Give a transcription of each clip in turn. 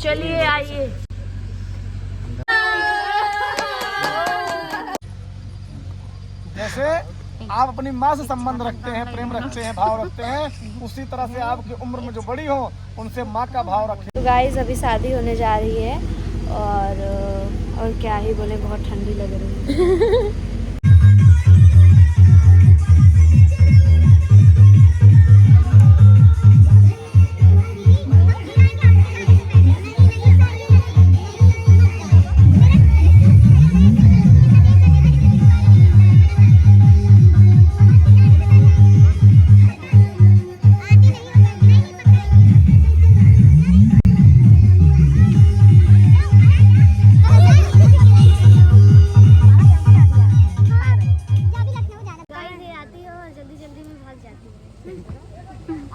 चलिए आइए। जैसे आप अपनी माँ से संबंध रखते हैं, प्रेम रखते हैं, भाव रखते हैं, उसी तरह से आपकी उम्र में जो बड़ी हो उनसे माँ का भाव रखें। तो गाइस अभी शादी होने जा रही है और क्या ही बोले, बहुत ठंडी लग रही है।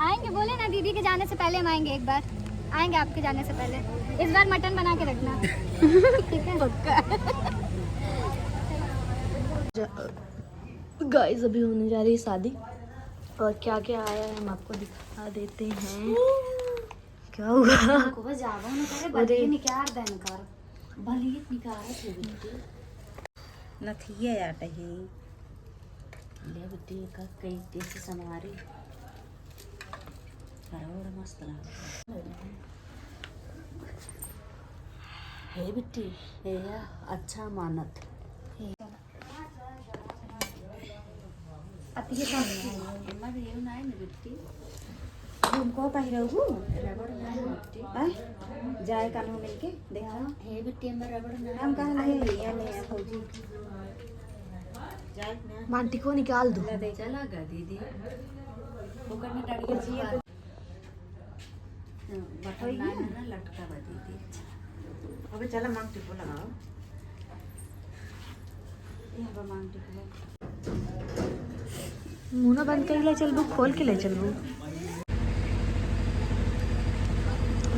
आएंगे, बोले ना दीदी के जाने से पहले हम आएंगे, एक बार आएंगे आपके जाने से पहले। इस बार मटन बना के रखना। ठीक है पक्का। गाइस अभी होने जा रही है शादी और क्या क्या आया है हम आपको दिखा देते हैं। क्या हुआ? अरे नथिया आटा है ले बेटी का कई देसी समारी बड़ा मस्त लगा है बेटी है अच्छा मानत अब ये काम है मत ये ना है बेटी तुमको पहिरहु रबड़ ना बेटी जाए कानू मिलके देखा है बेटी हम रबड़ ना हम कहां ले या ले फौजी मांटी को निकाल दो। चला गा दीदी वो करने डालिए जी बटन ना लटका बा दीदी। अबे चला मांग टिको लगाओ ये अब मांग टिको मुंह ना बंद कर ले, चल वो खोल के ले चल वो।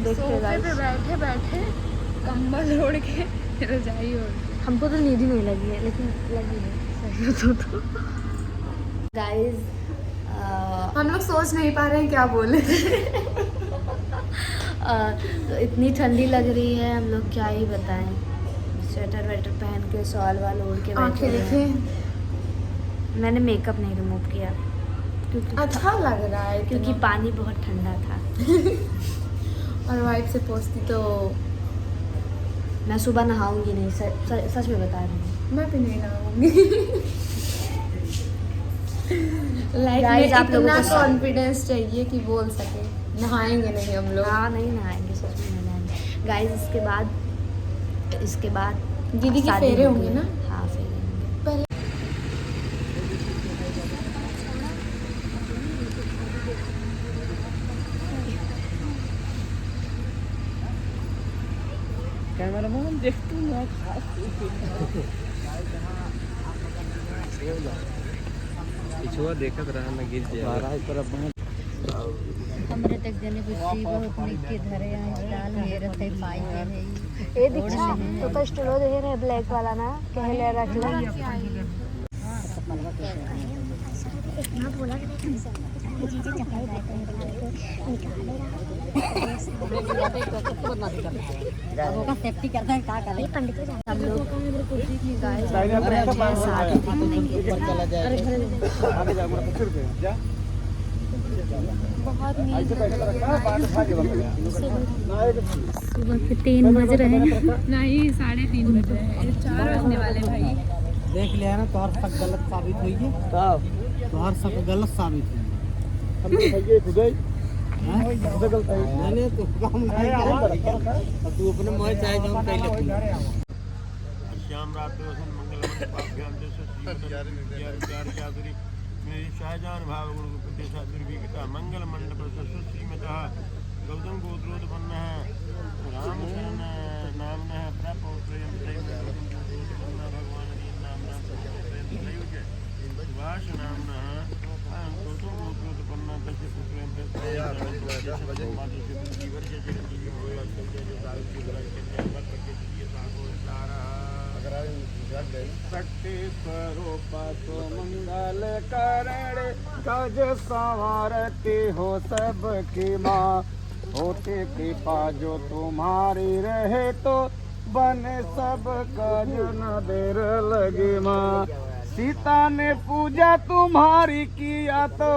देखिए गाइस बैठे बैठे कंबल ओढ़ के रजाई ओढ़ के, हमको तो नींद ही नहीं लगी है, लेकिन लगी है तो गाइस हम लोग सोच नहीं पा रहे हैं क्या बोले। तो इतनी ठंडी लग रही है, हम लोग क्या ही बताएं। स्वेटर वेटर पहन के शॉल वाल ओढ़ के बैठे हैं। मैंने मेकअप नहीं रिमूव किया क्योंकि अच्छा लग रहा है क्योंकि पानी बहुत ठंडा था। और वाइफ से पूछती तो मैं सुबह नहाऊंगी नहीं, सच में बता रही हूँ। मैं भी नहीं नहाऊंगी। लाइफ Guys, में आप लोगों इतना को कॉन्फिडेंस चाहिए कि बोल सके नहाएंगे नहीं हम लोग। हाँ नहीं नहाएंगे, सच में नहीं नहाएंगे गाइस। इसके बाद दीदी के शादी फेरे होगी। होंगे ना? हाँ फेरे होंगे। पहले कैमरामैन देख तू ना पिछुआ देखत रहा ना गिर जाए। हमरे तक जने बिट्टी बहुत निके धरे आई डाल हेरत है पाई के है ए दीक्षा तो स्टोलो दे रहे ब्लैक वाला ना कहले रख ला। इतना बोला कि जीजे चपाई बैठे अब ओका सेफ्टी करता है का करे पंडित को हम लोग गाइस शादी देखने के लिए आगे जा मेरा पकड़ के जा बहुत ऐसे पैसा रखा है बाद खा के सुबह के 3 बज रहे हैं। नहीं 3:30 बज रहे हैं, 4 बजने वाले भाई। देख लिया ना तोहर सब गलत साबित हुई है। तोहर सब गलत साबित हुई। हम भैया खुदे गलत है मैंने तो काम नहीं किया और तू अपने मोह चाहे जो हम कह ले। श्याम रात मंगल मेरी शाहजहान भाव गुण मंगल मंडप श्रीमता गौतम गोत्रोत्पन्न राम शरण नाम भगवान सुभाष नाम गौतम गोत्रोत्पन्न शक्ति स्वरूप तो मंगल करणे गज संवारती हो सबकी माँ। होते कृपा जो तुम्हारी रहे तो बने सब काज न देर लगे माँ। सीता ने पूजा तुम्हारी किया तो,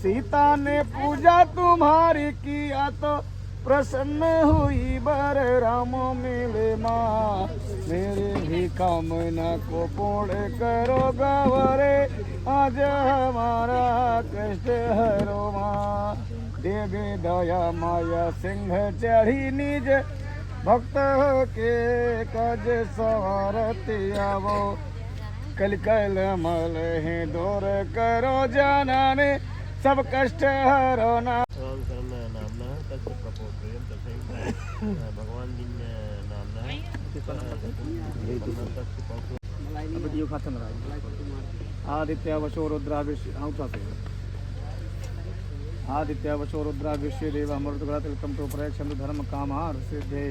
सीता ने पूजा तुम्हारी किया तो प्रसन्न हुई बर राम मिले माँ। मेरे भी कामना को पूर्ण करो गवरे, आज हमारा कष्ट हरो माँ। देवी दया माया सिंह चढ़ी निज, भक्त के कज सवारती आवो। कल कल मल है दूर करो जाना ने, सब कष्ट हरो ना। ओम शरण नामना तस्य कपोत्रयं तस्य भगवान दिन नामना वीडियो खत्म रहा। आदित्य वशो रुद्रा विश्व आदित्य वशो रुद्रा विश्व देव अमृतग्रह तिलकम तो प्रयक्षन्तु धर्म कामार सिद्धे।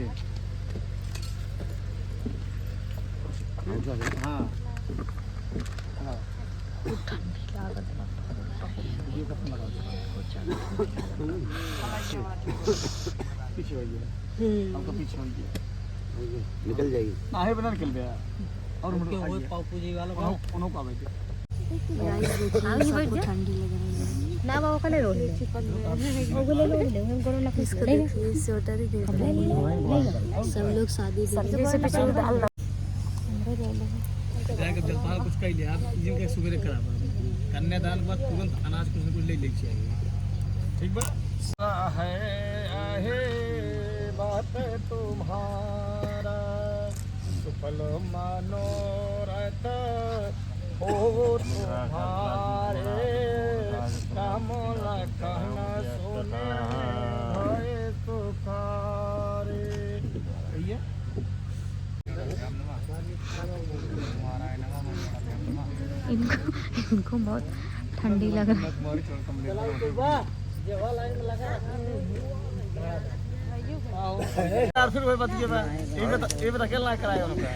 हाँ पीछे हो गया, आपका पीछे हो गया, निकल जाएगी। ना है बना निकल गया। और पापू जी वाला उन्हों का बैठे ठंडी लग रही है ना बाबा कने रोल स्वेटर ही देख रहे हैं सब लोग शादी जलपान कुछ कह लिया आप जिनके सुबह करा कन्यादान के बाद तुरंत अनाज कुछ न कुछ ले चाहिए। ठीक बा है बात तुम्हारा, सुफल मनोरथ हो तुम्हारे। राम लखन सुने भय सुखारे। कहिए इनको बहुत ठंडी लग रही है। यार फिर वही बताइए मैं ये बता क्या लायक कराया उनका।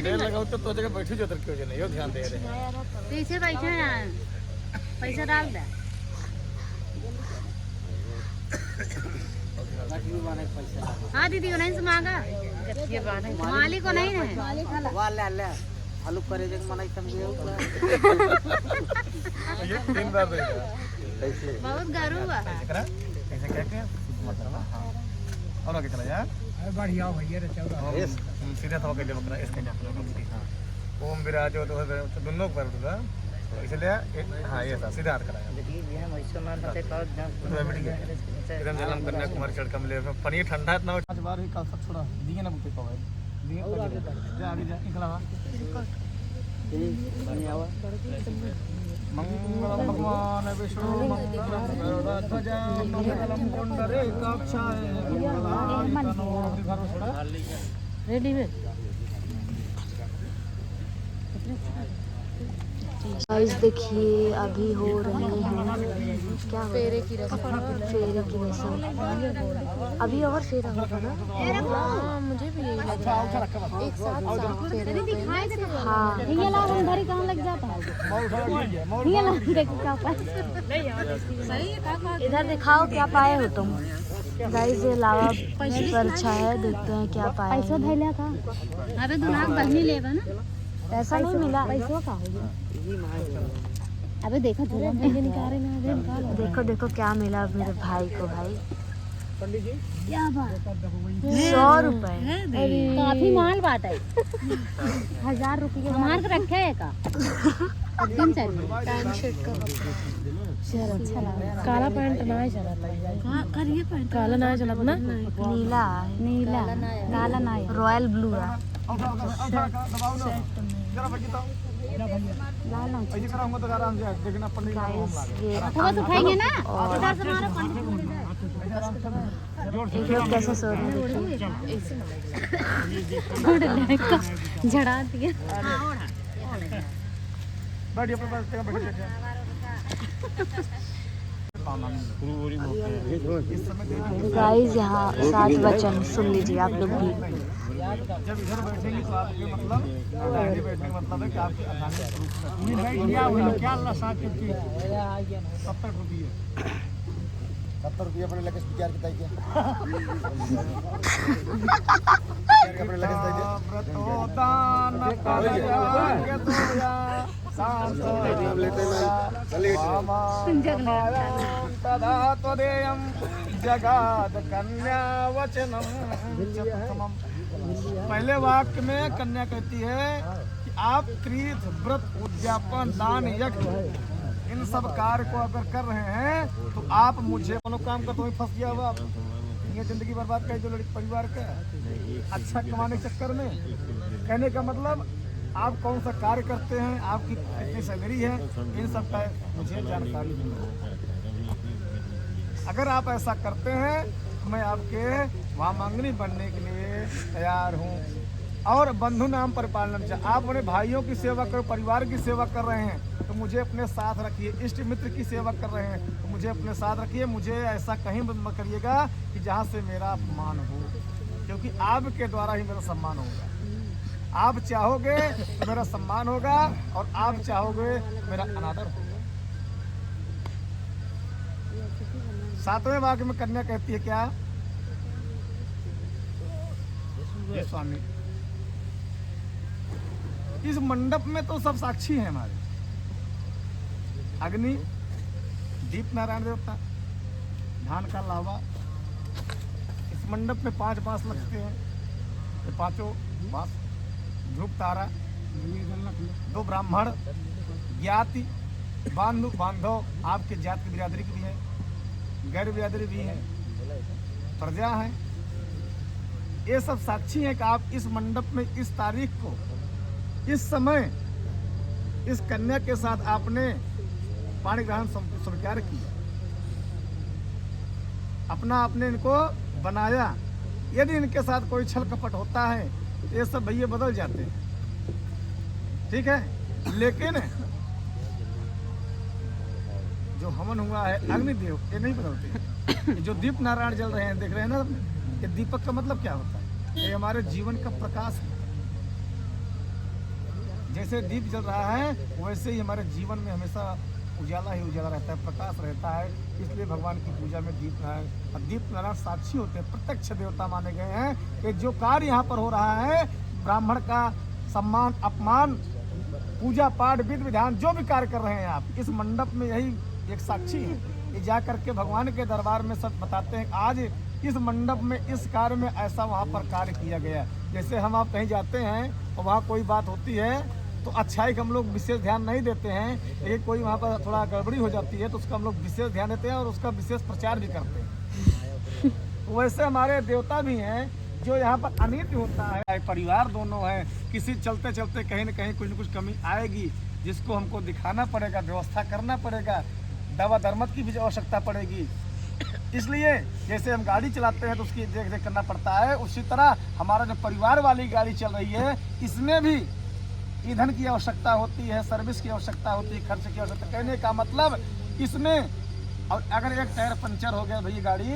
देर लगाओ तो जगह बैठी जो क्यों जो नहीं ध्यान दे रहे। पीछे बैठे यार, पैसा डाल दे। हाँ दीदी नहीं से मांगा मालिक को नहीं है आलू करे जग मनाई समझे ये 3 बार देगा बहुत गरू हुआ कैसे क्या क्या और आगे चला जा। बढ़िया भैया रे चौरा सीधा था के बकरा इसके जा। ओम विराजो तो दोनों पर दूंगा इसलिए हाँ ये था सीधा हाथ कराया। एकदम जलम कन्याकुमारी चढ़ कमले पनीर ठंडा इतना 5 बार ही कल सब छोड़ा दिए ना बुते पवाए दिए जा आगे जा निकला हुआ मंगलम भगवान विष्णु मंगलम गरुड़ध्वज मंगलम पुंडरीकाक्षाय मंगलाय तनो रेडी में गाइस देखिए अभी हो रहे हैं क्या फेरे की रस्म अभी और फेरा होगा ना। हाँ मुझे भी यही लग रहा है एक साथ फेरे होते हैं। हाँ ये ला हम धरी कहाँ लग जाता है। ये ला देखो क्या पाए। इधर दिखाओ क्या पाए हो तुम। गाइस ये लावा पर छाया देखते हैं क्या पाए। पैसा धैला का अबे दुल्हा बहनी लेगा ना पैसा नहीं मिला। पैसों का अबे देखो झोला में निकाल रहे हैं निकाल। देखो देखो क्या मिला मेरे भाई को। भाई क्या बात 100 रुपए काफी माल बात है। 1000 रुपये मार के रखे है का दिन चाहिए। पैंट शर्ट का चल अच्छा लगा। काला पैंट ना है चला करिए पैंट काला ना है चला ना नीला है। नीला काला ना है रॉयल ब्लू है। ऐसे कराऊंगा तो आराम से देखना पंडित थोड़ा तो खाएंगे ना उधर से हमारा एक लोग कैसे सो रहे हैं। झड़ा दिया। बैठिए अपने पास बैठिए पूरी मुख्य इस समय देवी गाइस यहाँ 7 वचन सुन लीजिए आप लोग भी। जब इधर बैठेंगी तो आपके मतलब दाहिने बैठने का मतलब है कि आपके अधानी स्वरूप में क्या अल्लाह साथ करके 70 रुपये 70 रुपये अपने लगे प्यार कितना किया अपने जगाद कन्या वचनम। पहले वाक्य में कन्या कहती है कि आप कृत व्रत उद्यापन दान यज्ञ इन सब कार्य को अगर कर रहे हैं तो आप मुझे कोनो काम का तो ही फंस गया हुआ ये जिंदगी बर्बाद कर जो लड़की परिवार का अच्छा कमाने के चक्कर में। कहने का मतलब आप कौन सा कार्य करते हैं, आपकी कितनी सैलरी है, इन सब का मुझे जानकारी नहीं। अगर आप ऐसा करते हैं तो मैं आपके वहाँ मांगनी बनने के लिए तैयार हूँ। और बंधु नाम परिपालन चाहिए, आप अपने भाइयों की सेवा करो, परिवार की सेवा कर रहे हैं तो मुझे अपने साथ रखिए। इष्ट मित्र की सेवा कर रहे हैं तो मुझे अपने साथ रखिए। मुझे ऐसा कहीं मत करिएगा कि जहाँ से मेरा अपमान हो, क्योंकि आपके द्वारा ही मेरा सम्मान होगा। आप चाहोगे तो मेरा सम्मान होगा और आप चाहोगे मेरा अनादर होगा। 7वें वाक्य में कन्या कहती है क्या, ये स्वामी इस मंडप में तो सब साक्षी हैं हमारे, अग्नि, दीप नारायण देवता, धान का लावा। इस मंडप में 5 बांस लगते हैं, ये 5 बांस, ध्रुव तारा, 2 ब्राह्मण, ज्ञाति बांधव, आपके जात की बिरादरी की भी है, गैर बिरादरी भी है, प्रजा है। ये सब साक्षी हैं कि आप इस मंडप में इस तारीख को इस समय इस कन्या के साथ आपने पाणी ग्रहण स्वीकार किया, अपना आपने इनको बनाया। यदि इनके साथ कोई छल कपट होता है तो ये सब भैया बदल जाते हैं, ठीक है। लेकिन जो हवन हुआ है अग्निदेव, ये नहीं बदलते। जो दीप नारायण जल रहे हैं, देख रहे हैं ना, ये दीपक का मतलब क्या होता है, ये हमारे जीवन का प्रकाश है। जैसे दीप जल रहा है वैसे ही हमारे जीवन में हमेशा उजाला ही उजाला रहता है, प्रकाश रहता है। इसलिए भगवान की पूजा में दीप नारायण और दीप नारायण साक्षी होते हैं, प्रत्यक्ष देवता माने गए हैं कि जो कार्य यहाँ पर हो रहा है, ब्राह्मण का सम्मान अपमान, पूजा पाठ विधि विधान जो भी कार्य कर रहे हैं आप इस मंडप में, यही एक साक्षी है। ये जा करके भगवान के दरबार में सब बताते हैं आज इस मंडप में इस कार्य में ऐसा वहाँ पर कार्य किया गया। जैसे हम आप कहीं जाते हैं और वहाँ कोई बात होती है तो अच्छाई का हम लोग विशेष ध्यान नहीं देते हैं, लेकिन कोई वहाँ पर थोड़ा गड़बड़ी हो जाती है तो उसका हम लोग विशेष ध्यान देते हैं और उसका विशेष प्रचार भी करते हैं। वैसे हमारे देवता भी हैं जो यहाँ पर अनित्य होता है, परिवार दोनों हैं, किसी चलते चलते कहीं न कहीं कुछ न कुछ कमी आएगी जिसको हमको दिखाना पड़ेगा, व्यवस्था करना पड़ेगा, दवा दरमत की भी आवश्यकता पड़ेगी। इसलिए जैसे हम गाड़ी चलाते हैं तो उसकी देख रेख करना पड़ता है, उसी तरह हमारा जो परिवार वाली गाड़ी चल रही है इसमें भी ईंधन की आवश्यकता होती है, सर्विस की आवश्यकता होती है, खर्च की आवश्यकता। कहने का मतलब इसमें और अगर एक टायर पंचर हो गया भैया गाड़ी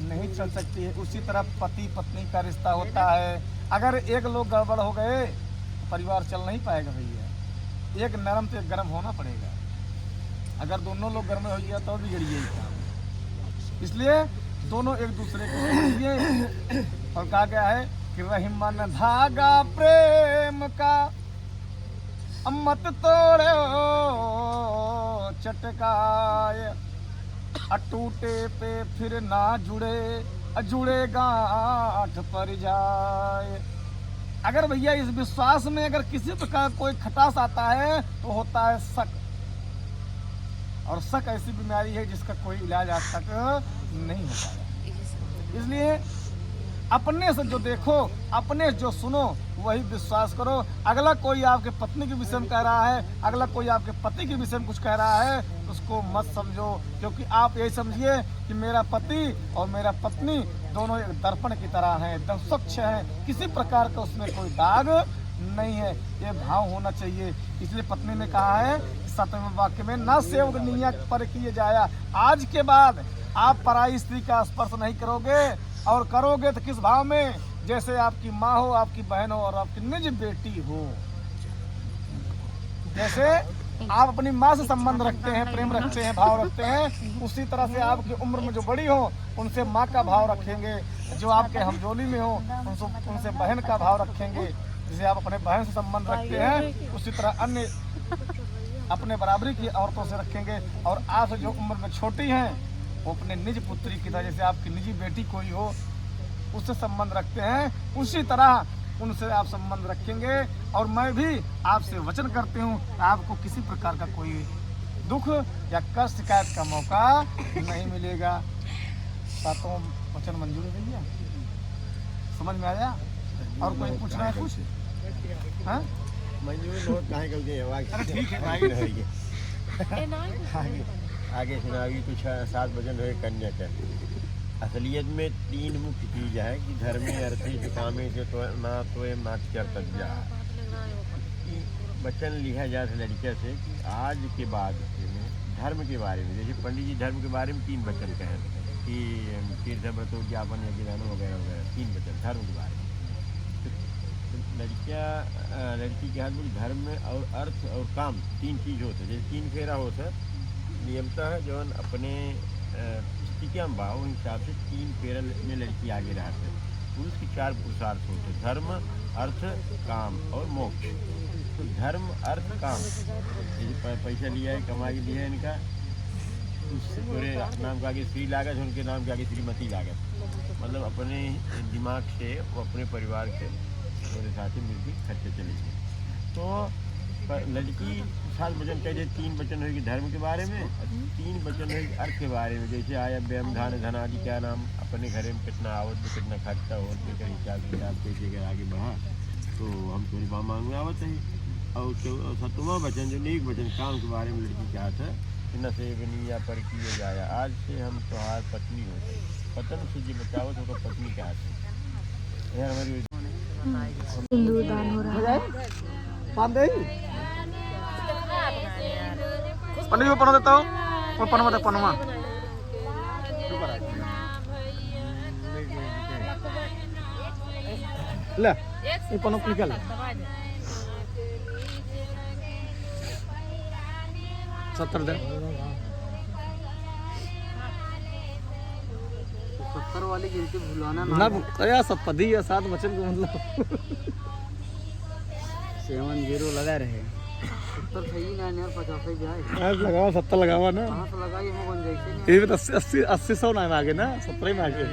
नहीं चल सकती है। उसी तरह पति पत्नी का रिश्ता होता है, अगर एक लोग गड़बड़ हो गए तो परिवार चल नहीं पाएगा भैया। एक नरम से गर्म होना पड़ेगा, अगर दोनों लोग गर्म हो गया तो बिगड़िए काम। इसलिए दोनों एक दूसरे को समझिए। और कहा गया है कि रही मन धागा प्रेम का मत तोड़ो चटकाए, अटूटे पे फिर ना जुड़े जुड़े गांठ पर जाए। अगर भैया इस विश्वास में अगर किसी प्रकार कोई खटास आता है तो होता है शक, और शक ऐसी बीमारी है जिसका कोई इलाज आज तक नहीं हो पाया। इसलिए अपने से जो देखो, अपने से जो सुनो वही विश्वास करो। अगला कोई आपके पत्नी के विषय में कह रहा है, अगला कोई आपके पति के विषय में कुछ कह रहा है, उसको मत समझो, क्योंकि आप यही समझिए कि मेरा पति और मेरा पत्नी दोनों एक दर्पण की तरह हैं, एकदम स्वच्छ हैं, किसी प्रकार का उसमें कोई दाग नहीं है, ये भाव होना चाहिए। इसलिए पत्नी ने कहा है 7वें वाक्य में, ना सेवगनिया पर किए जाया, आज के बाद आप पराई स्त्री का स्पर्श नहीं करोगे, और करोगे तो किस भाव में, जैसे आपकी माँ हो, आपकी बहन हो और आपकी निज बेटी हो। जैसे आप अपनी माँ से संबंध रखते हैं, प्रेम रखते हैं, भाव रखते हैं, उसी तरह से आपकी उम्र में जो बड़ी हो उनसे माँ का भाव रखेंगे, जो आपके हमजोली में हो उनसे बहन का भाव रखेंगे। जैसे आप अपने बहन से संबंध रखते हैं, उसी तरह अन्य अपने बराबरी की औरतों से रखेंगे। और आप जो उम्र में छोटी हैं वो अपने निज पुत्री की तरह, जैसे आपकी निजी बेटी कोई हो उससे संबंध रखते हैं, उसी तरह उनसे आप संबंध रखेंगे। और मैं भी आपसे वचन करती हूँ, आपको किसी प्रकार का कोई दुख या कष्ट शिकायत का मौका नहीं मिलेगा। सातों वचन मंजूर है भैया, समझ में आया? और कोई पूछना है कुछ? हाँ मंजूर बहुत कहाँ गलती है, अरे ठीक है भाई। आगे सुनागी कुछ 7 वचन है कन्या का। असलियत में 3 मुख्य चीज़ है कि धर्मे अर्थे कामे से तो ना स्वयं नाच कर्तव्य। वचन लिखा जाए लड़किया से कि आज के बाद धर्म के बारे में, जैसे पंडित जी धर्म के बारे में 3 वचन कहें कि तीर्थ व्रतों ज्ञापन यज्ञदानों वगैरह वगैरह 3 वचन धर्म के बारे में। तो लड़की के हाथ में धर्म और अर्थ और काम 3 चीज़ होते हैं। जैसे 3 फेरा होता है नियमतः जो अपने स्थितियाँ भाव हिसाब से 3 फेरा में लड़की आगे रहती है। पुरुष की 4 पुरुषार्थ होते हैं, धर्म अर्थ काम और मोक्ष। तो धर्म अर्थ काम, जैसे पैसा लिया है, कमाई लिया है इनका, उससे पूरे नाम के आगे श्री लागत, उनके नाम के आगे श्रीमती लागत। मतलब अपने दिमाग से वो अपने परिवार के मेरे साथी मिलकर खर्चे चलेंगे। तो लड़की 7 वचन कह 3 वचन होगी धर्म के बारे में, 3 वचन होगी अर्थ के बारे में। जैसे आया व्यम धान धन आदि क्या नाम, अपने घर में कितना आवत में कितना खर्चा हो, हिसाब पैसे अगर आगे बढ़ा तो हम थोड़ी बात मांगने आवत है। और 7वां वचन जो नेक वचन काम के बारे में लड़की कहा था कि न सेवनी या पर किए जाया, आज से हम तुम्हार पत्नी हो, पतन से जी बचाओ तो पत्नी कहा था। यार हमारी सिंदूरदान हो रहा है। पंडित को पढ़ा देता हूँ, वो पनमा दे पनमा। ले ये पनप निकाल। 70 दे। 70 वाली गिनती भुलाना ना यार, 7 या 7 वचन को मतलब 70 लगा रहे 70 सही ना यार, 50 ही जाए। लगाओ 70 लगावा ना, कहाँ से लगाई हम बन जाए। ये भी 80 100 ना आगे ना, 70 में आगे।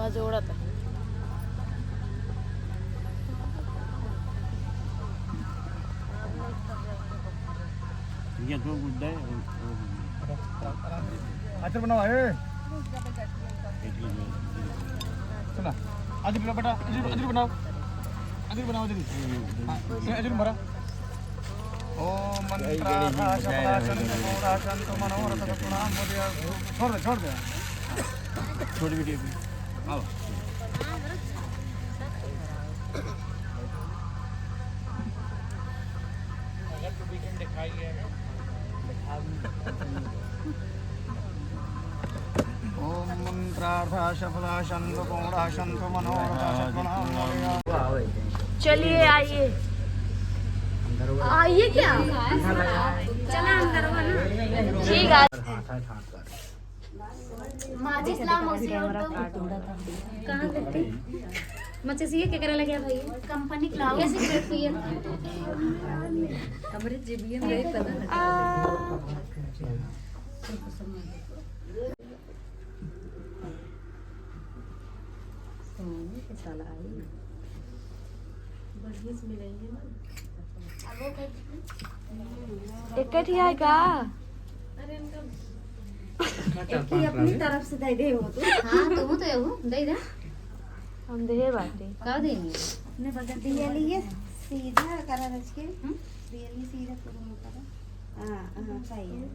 जोड़ा था ये तो गुड्डा है। अच्छा बनाओ है, सुना अजर बेटा, अजर बनाओ, अजर बनाओ, अजर भरा। ओम मंत्रार्था शपलाशन मोराशन तो मनोरथ प्रणाम मोदिया। छोड़ दे छोटी वीडियो भी आओ। ओम मंत्रार्था शपलाशन मोराशन तो मनोरथ प्रणाम मोदिया। चलिए आइए, आइए क्या चला अंदर वाला। ठीक है माचिस ला मौसी और कहाँ करते माचिस ये क्या करा लगे भाई कंपनी के लाओ ऐसे ग्रेट हुई हमारे जेबीएम में पता साला आई बढ़िया से मिलेंगे ना एक है का एक ही अपनी तरफ से दे दे हो तो हाँ तुम तो एहू दे दे हम दे बाटे का देंगे ने बगल दिया लिए सीधा करा रच के दिया लिए सीधा करो करा हां हां सही है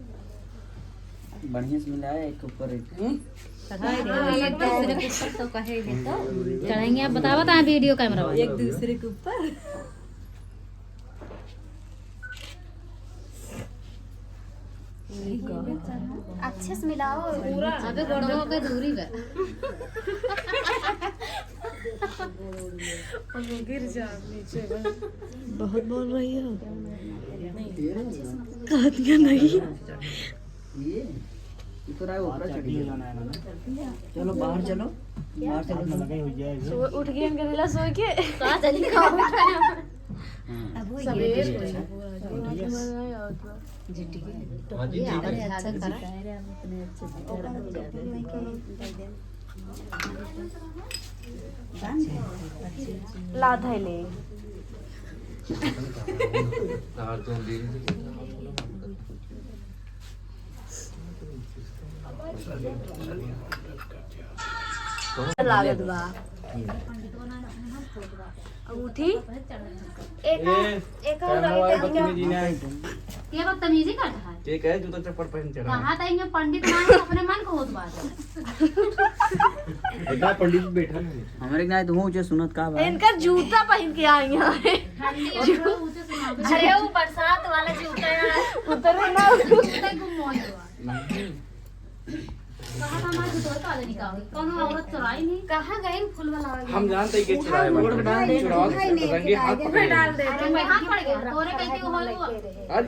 बढ़िया से मिला है, एक ऊपर एक। एक दूसरे के ऊपर तो कहे दे तो चढ़ेंगे। आप बताओ तो वीडियो कैमरा वाले एक दूसरे के ऊपर अच्छे से मिलाओ पूरा। अबे गोड़ों पे दूरी बे गिर जा नीचे बहुत बोल रही हो कहतिया नहीं ये तो राय ऊपर चढ़ी है। चलो बाहर चलो, बाहर चलो। उठ गए इनके दिला सो के का चली का अब वो सवेर जीटी के हाँ जी, ये आवाज अच्छा करा लाधा ले लागत बा अंगूठी एक और ये बदतमीजी कर रहा है। ठीक है, जूता चप्पल पहन चढ़ा कहाँ तक पंडित मान अपने मन को होत बात बेटा पंडित बैठा है। हमारे गाय तो हूँ जो सुनत का बा। इनका जूता पहन के आई हैं ठंडी और थोड़ा ऊंचे सुना अरे वो बरसात वाला जूता है उतरे ना कहाँ था हमारे दूर का आदमी का कौन औरत चुराई नहीं कहाँ गए फूल वाला हम जानते हैं कि चुराए वाला रंगे हाथ पकड़ डाल दे अरे मैं हाथ पड़ गया तोरे कहती हो आज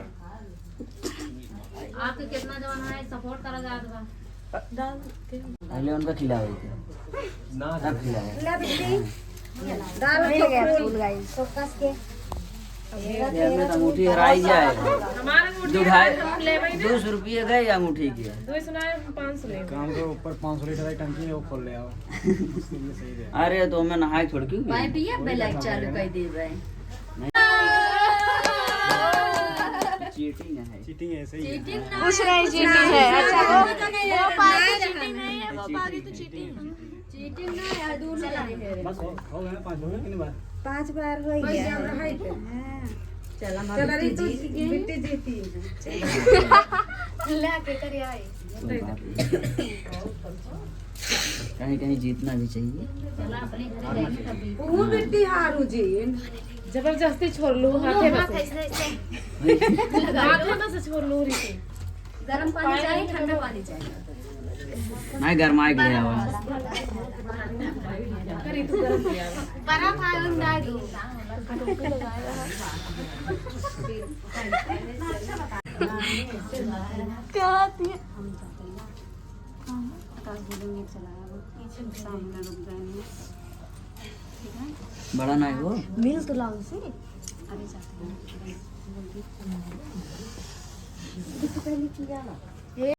आपके कितना जवान है सपोर्ट करा जात बा पहले उनका खिलाओ ना सब खिलाओ। ला बिट्टी डाल के फूल गाइस फोकस के यार में तो अंगूठी हराई जाए। हमारे अंगूठी 200 रुपये गए अंगूठी के। दो सुनाए 500 ले काम के ऊपर 500 लीटर की टंकी है, वो खोल ले आओ। सही है। अरे तो मैं नहाए छोड़ क्यों भाई भैया बेलाइट चालू कर दे रहे हैं चीटिंग है। चीटिंग ऐसे ही है। कुछ नहीं चीटिंग है अच्छा वो पार्टी चीटिंग नहीं है वो पार्टी तो चीटिंग चीटिंग ना यार दोनों बस हो गए ना, 5 हो गए कि नहीं बात? 5 बार हो गया हां चल हम बिट्टी जीती लेके कर आई कहीं कहीं जीतना भी चाहिए। चला अपने घर जाएंगे तभी वो बिट्टी हारू जी जबरदस्ती छोड़ लूं हाथे में से ऐसे हाथे में से छोड़ लूं रीति गर्म पानी चाहिए ठंडा पानी चाहिए नहीं गरमाए गया हुआ करी तू गरम किया बड़ा पानी डाल दो क्या आती है बड़ा नहीं हो मिल तो लाऊं से पहले किया